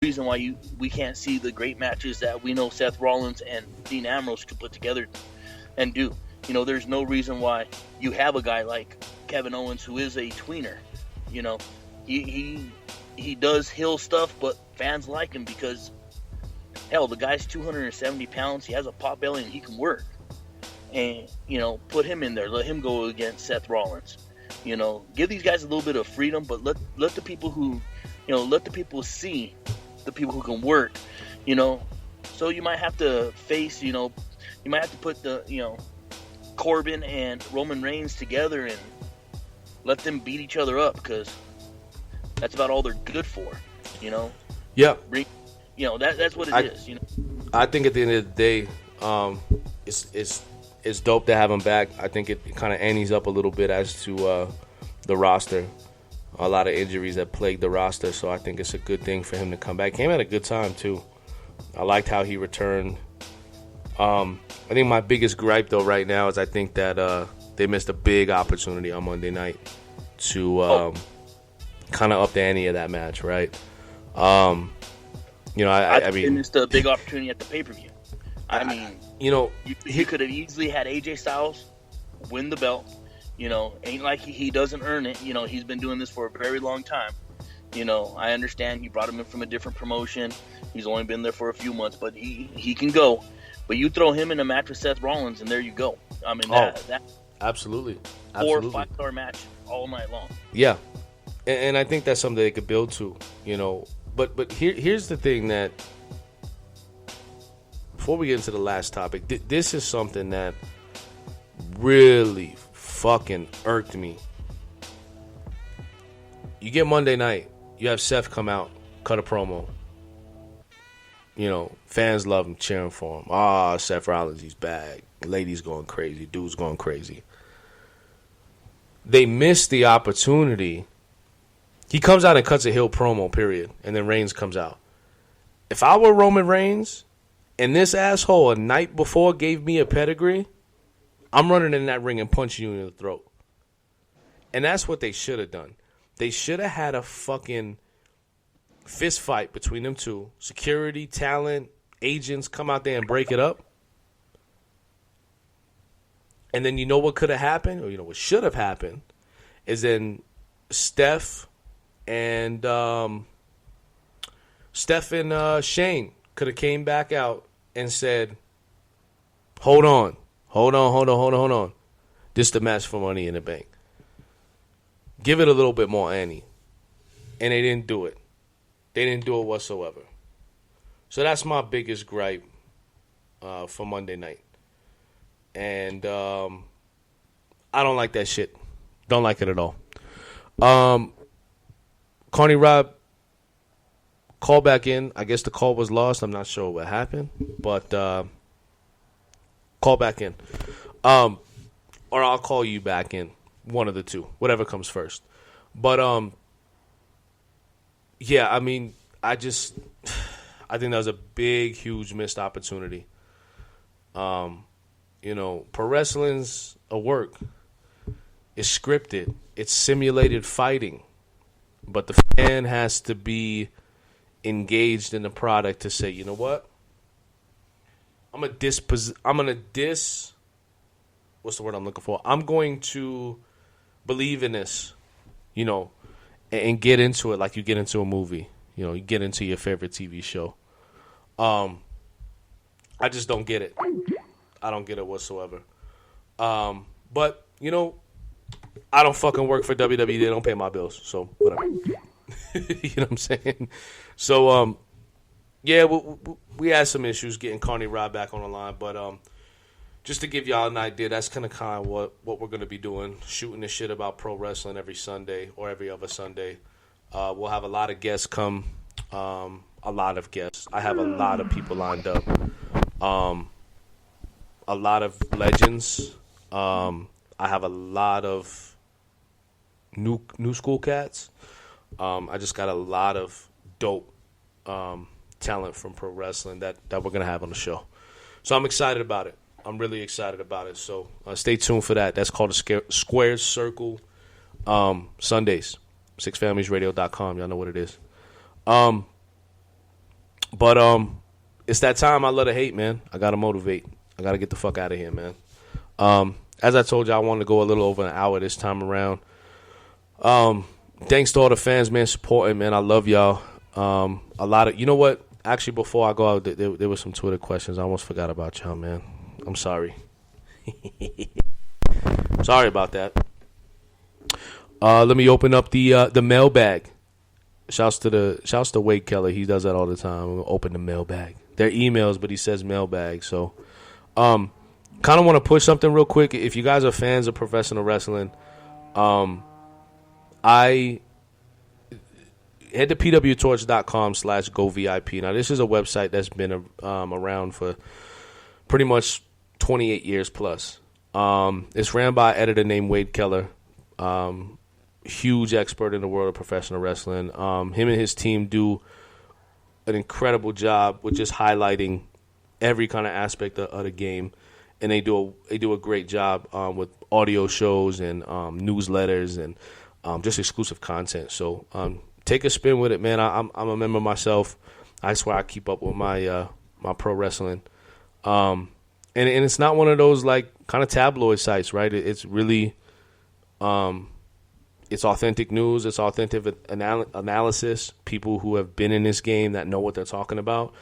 reason why we can't see the great matches that we know Seth Rollins and Dean Ambrose could put together and do. There's no reason why you have a guy like Kevin Owens who is a tweener. He does heel stuff, but fans like him because, hell, the guy's 270 pounds. He has a pot belly and he can work. And, put him in there. Let him go against Seth Rollins. Give these guys a little bit of freedom, but let the people who, let the people see the people who can work, So you might have to face, you might have to put the, Corbin and Roman Reigns together and let them beat each other up because that's about all they're good for, Yeah. That's what it is. I think at the end of the day, it's dope to have him back. I think it kind of antes up a little bit as to the roster. A lot of injuries that plagued the roster, so I think it's a good thing for him to come back. Came at a good time too. I liked how he returned. I think my biggest gripe though right now is I think that they missed a big opportunity on Monday night to kind of up the ante of that match, right? I mean, they missed a big opportunity at the pay-per-view. I mean, he could have easily had AJ Styles win the belt. Ain't like he doesn't earn it. He's been doing this for a very long time. I understand you brought him in from a different promotion. He's only been there for a few months, but he can go. But you throw him in a match with Seth Rollins, and there you go. I mean, that absolutely. 4 or 5-star match all night long. Yeah, and I think that's something they could build to. But here's the thing that before we get into the last topic, this is something that really fucking irked me. You get Monday night, you have Seth come out, cut a promo. Fans love him, cheering for him. Seth Rollins, he's back. Ladies going crazy, dudes going crazy. They missed the opportunity. He comes out and cuts a heel promo, period, and then Reigns comes out. If I were Roman Reigns and this asshole a night before gave me a pedigree, I'm running in that ring and punching you in the throat. And that's what they should have done. They should have had a fucking fist fight between them two. Security, talent, agents come out there and break it up. And then what could have happened, or what should have happened, is then Steph and Shane could have came back out and said, hold on. This is the match for Money in the Bank. Give it a little bit more ante. And they didn't do it. They didn't do it whatsoever. So that's my biggest gripe for Monday night. And I don't like that shit. Don't like it at all. Carney Rob, call back in. I guess the call was lost. I'm not sure what happened. But call back in. Or I'll call you back in. One of the two. Whatever comes first. But, yeah, I mean, I think that was a big, huge missed opportunity. Pro wrestling's a work. It's scripted. It's simulated fighting. But the fan has to be engaged in the product to say, you know what? I'm going to what's the word I'm looking for? I'm going to believe in this, and get into it like you get into a movie. You get into your favorite TV show. I just don't get it. I don't get it whatsoever. But, I don't fucking work for WWE. They don't pay my bills. So, whatever. You know what I'm saying? So, yeah, we had some issues getting Carney Rob back on the line. But just to give y'all an idea, that's kind of what we're going to be doing. Shooting the shit about pro wrestling every Sunday or every other Sunday. We'll have a lot of guests come. A lot of guests. I have a lot of people lined up. A lot of legends. I have a lot of new school cats. I just got a lot of dope talent from pro wrestling that we're going to have on the show. So I'm excited about it. I'm really excited about it. So stay tuned for that. That's called the Square Circle Sundays. 6familiesradio.com. Y'all know what it is. But it's that time. I love to hate, man. I gotta motivate. I gotta get the fuck out of here, man. As I told you, I wanted to go a little over an hour this time around. Thanks to all the fans, man, supporting, man. I love y'all. A lot of, you know what? Actually, before I go out, there were some Twitter questions. I almost forgot about y'all, man. I'm sorry. Sorry about that. Let me open up the mailbag. Shouts to Wade Keller. He does that all the time. We'll open the mailbag. They're emails, but he says mailbag. So, kind of want to push something real quick. If you guys are fans of professional wrestling, I head to pwtorch.com/govip. Now, this is a website that's been around for pretty much 28 years plus. It's ran by an editor named Wade Keller, huge expert in the world of professional wrestling. Him and his team do an incredible job with just highlighting every kind of aspect of the game, and they do a great job with audio shows and newsletters and just exclusive content. So take a spin with it, man. I'm a member myself. I swear I keep up with my pro wrestling. And it's not one of those like kind of tabloid sites, right? It's really it's authentic news. It's authentic analysis. People who have been in this game that know what they're talking about.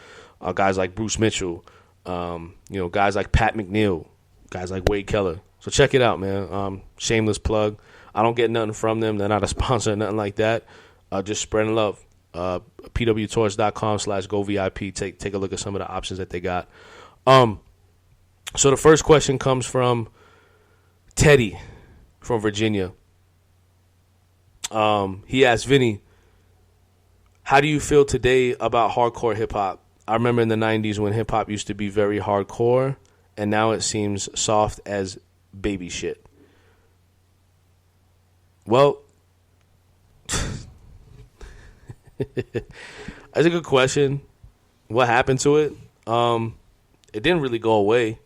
Guys like Bruce Mitchell, guys like Pat McNeil, guys like Wade Keller. So check it out, man. Shameless plug. I don't get nothing from them. They're not a sponsor or nothing like that. Just spreading love. pwtorch.com/govip. Take a look at some of the options that they got. So the first question comes from Teddy from Virginia. He asked, Vinny, how do you feel today about hardcore hip-hop? I remember in the 90s when hip-hop used to be very hardcore, and now it seems soft as baby shit. Well, that's a good question. What happened to it? It didn't really go away.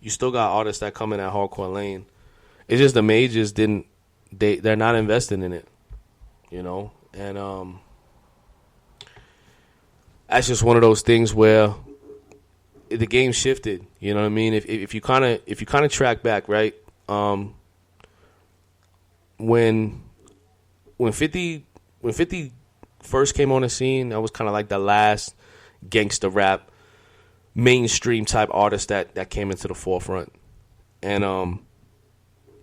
You still got artists that come in that hardcore lane. It's just the majors they're not investing in it, and that's just one of those things where the game shifted. You know what I mean? If you kind of track back, right? When 50 first came on the scene, that was kind of like the last gangster rap mainstream type artist that came into the forefront. And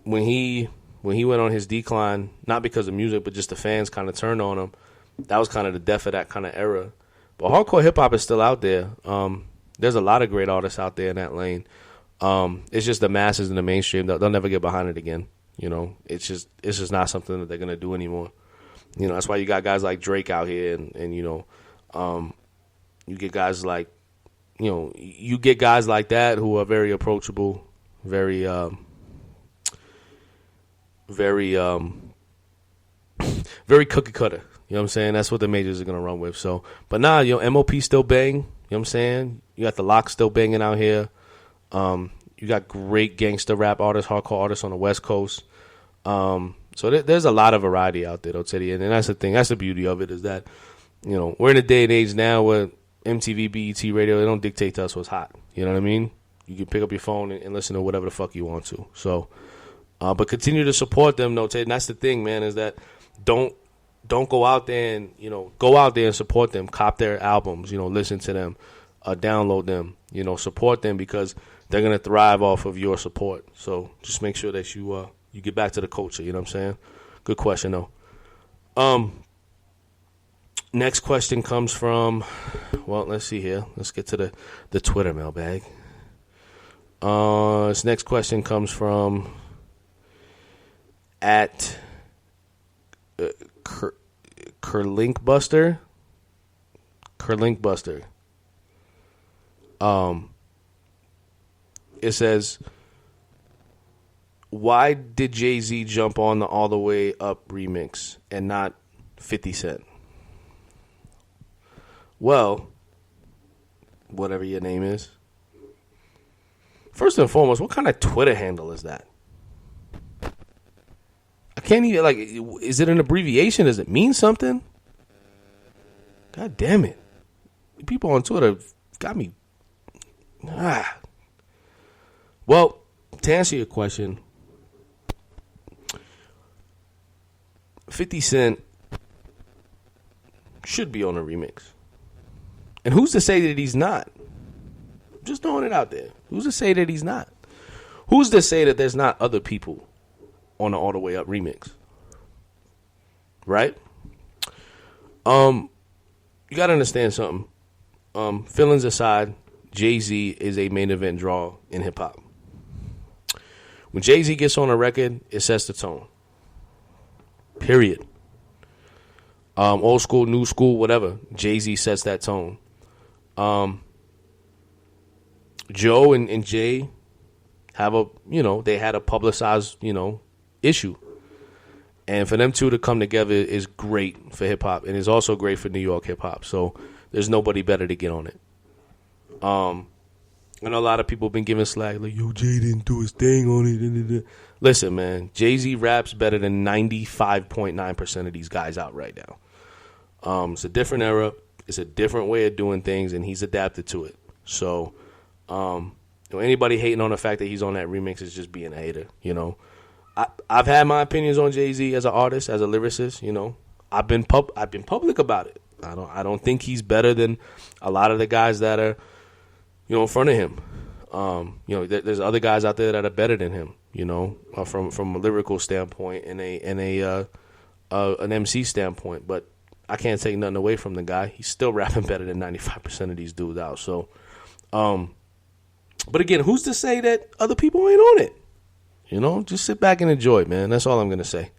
when he went on his decline, not because of music, but just the fans kind of turned on him, that was kind of the death of that kind of era. But hardcore hip hop is still out there. There's a lot of great artists out there in that lane. It's just the masses and the mainstream, they'll never get behind it again. It's just not something that they're gonna do anymore. That's why you got guys like Drake out here, and you get guys like, you get guys like that who are very approachable, very cookie cutter. You know what I'm saying? That's what the majors are gonna run with. So, but nah, MOP still bang. You know what I'm saying? You got the Lock still banging out here. You got great gangster rap artists, hardcore artists on the West Coast. So there's a lot of variety out there, though, Teddy. And that's the thing. That's the beauty of it, is that, we're in a day and age now where MTV, BET, radio, they don't dictate to us what's hot. You know what I mean? You can pick up your phone and listen to whatever the fuck you want to. So, but continue to support them, though, Teddy. And that's the thing, man, is that don't go out there and, go out there and support them. Cop their albums, listen to them, download them, support them, because they're going to thrive off of your support. So just make sure that you get back to the culture. You know what I'm saying? Good question, though. Next question comes from, well, let's see here. Let's get to the Twitter mailbag. This next question comes from at Kerlinkbuster. It says, why did Jay-Z jump on the All the Way Up remix and not 50 Cent? Well, whatever your name is. First and foremost, what kind of Twitter handle is that? I can't even, is it an abbreviation? Does it mean something? God damn it. people on Twitter got me. Well, to answer your question, 50 Cent should be on a remix. And who's to say that he's not? Just throwing it out there. Who's to say that he's not? Who's to say that there's not other people on the All the Way Up remix? Right? You got to understand something. Feelings aside, Jay-Z is a main event draw in hip-hop. When Jay-Z gets on a record, it sets the tone. Period. Old school, new school, whatever. Jay-Z sets that tone. Joe and Jay have they had a publicized, issue. And for them two to come together is great for hip-hop, and it's also great for New York hip-hop. So there's nobody better to get on it. I know a lot of people have been giving slack, like, yo, Jay didn't do his thing on it. Listen, man, Jay-Z raps better than 95.9% of these guys out right now. It's a different era. It's a different way of doing things, and he's adapted to it. So anybody hating on the fact that he's on that remix is just being a hater, I've had my opinions on Jay-Z as an artist, as a lyricist, I've been public about it. I don't think he's better than a lot of the guys that are, in front of him. There's other guys out there that are better than him, from a lyrical standpoint and an MC standpoint. But I can't take nothing away from the guy. He's still rapping better than 95% of these dudes out. So, but again, who's to say that other people ain't on it? Just sit back and enjoy it, man. That's all I'm gonna say.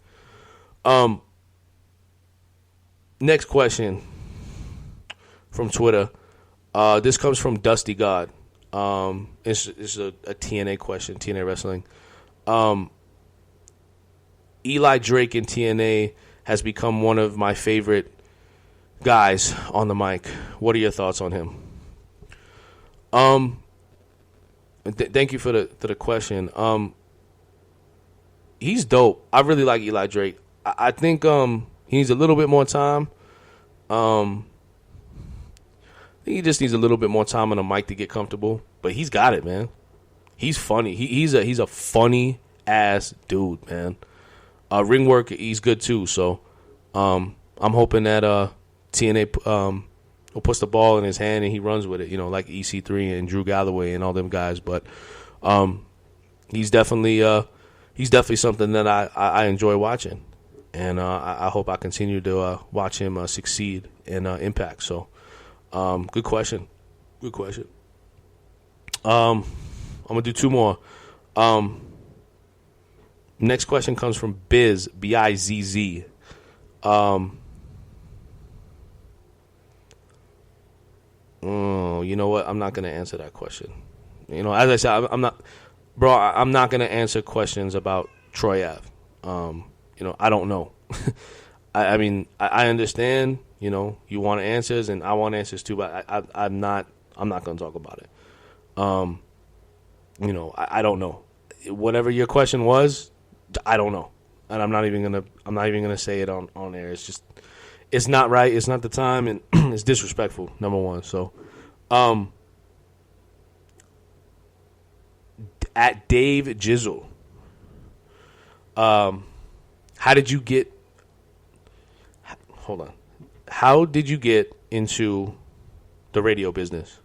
Next question from Twitter. This comes from Dusty God. It's a TNA question, TNA Wrestling. Eli Drake in TNA has become one of my favorite guys on the mic. What are your thoughts on him? Thank you for the question. He's dope. I really like Eli Drake. I think he needs a little bit more time. I think he just needs a little bit more time on the mic to get comfortable. But he's got it, man. He's funny. He's a funny ass dude, man. Ring work, he's good too. So I'm hoping that TNA will puts the ball in his hand and he runs with it. Like EC3 and Drew Galloway and all them guys. But he's definitely something that I enjoy watching, and I hope I continue to watch him succeed in Impact. So, good question. I'm gonna do two more. Next question comes from Biz BIZZ. You know what? I'm not gonna answer that question. As I said, I'm not. Bro, I'm not going to answer questions about Troy Ave. I don't know. I mean, I understand, you want answers, and I want answers too, but I'm not going to talk about it. I don't know. Whatever your question was, I don't know. And I'm not even going to say it on air. It's just, it's not right. It's not the time, and it's disrespectful, number one. So, at Dave Jizzle, how did you get into the radio business?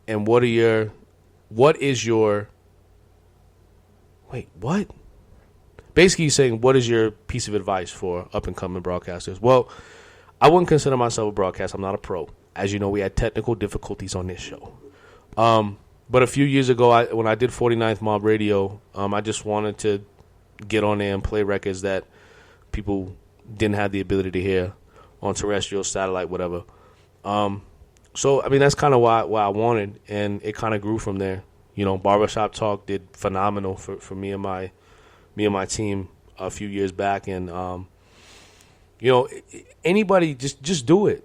And what is your basically saying, what is your piece of advice for up and coming broadcasters? Well, I wouldn't consider myself a broadcaster. I'm not a pro. As you know, we had technical difficulties on this show. But a few years ago, when I did 49th Mob Radio, I just wanted to get on there and play records that people didn't have the ability to hear on terrestrial, satellite, whatever. So, I mean, that's kind of why I wanted, and it kind of grew from there. Barbershop Talk did phenomenal for me and my team a few years back, and anybody just do it.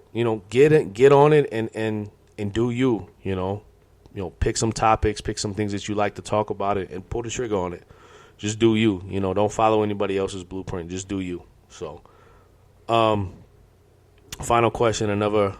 Get on it and do you. Pick some topics, pick some things that you like to talk about it, and pull the trigger on it. Just do you. Don't follow anybody else's blueprint. Just do you. So, final question, another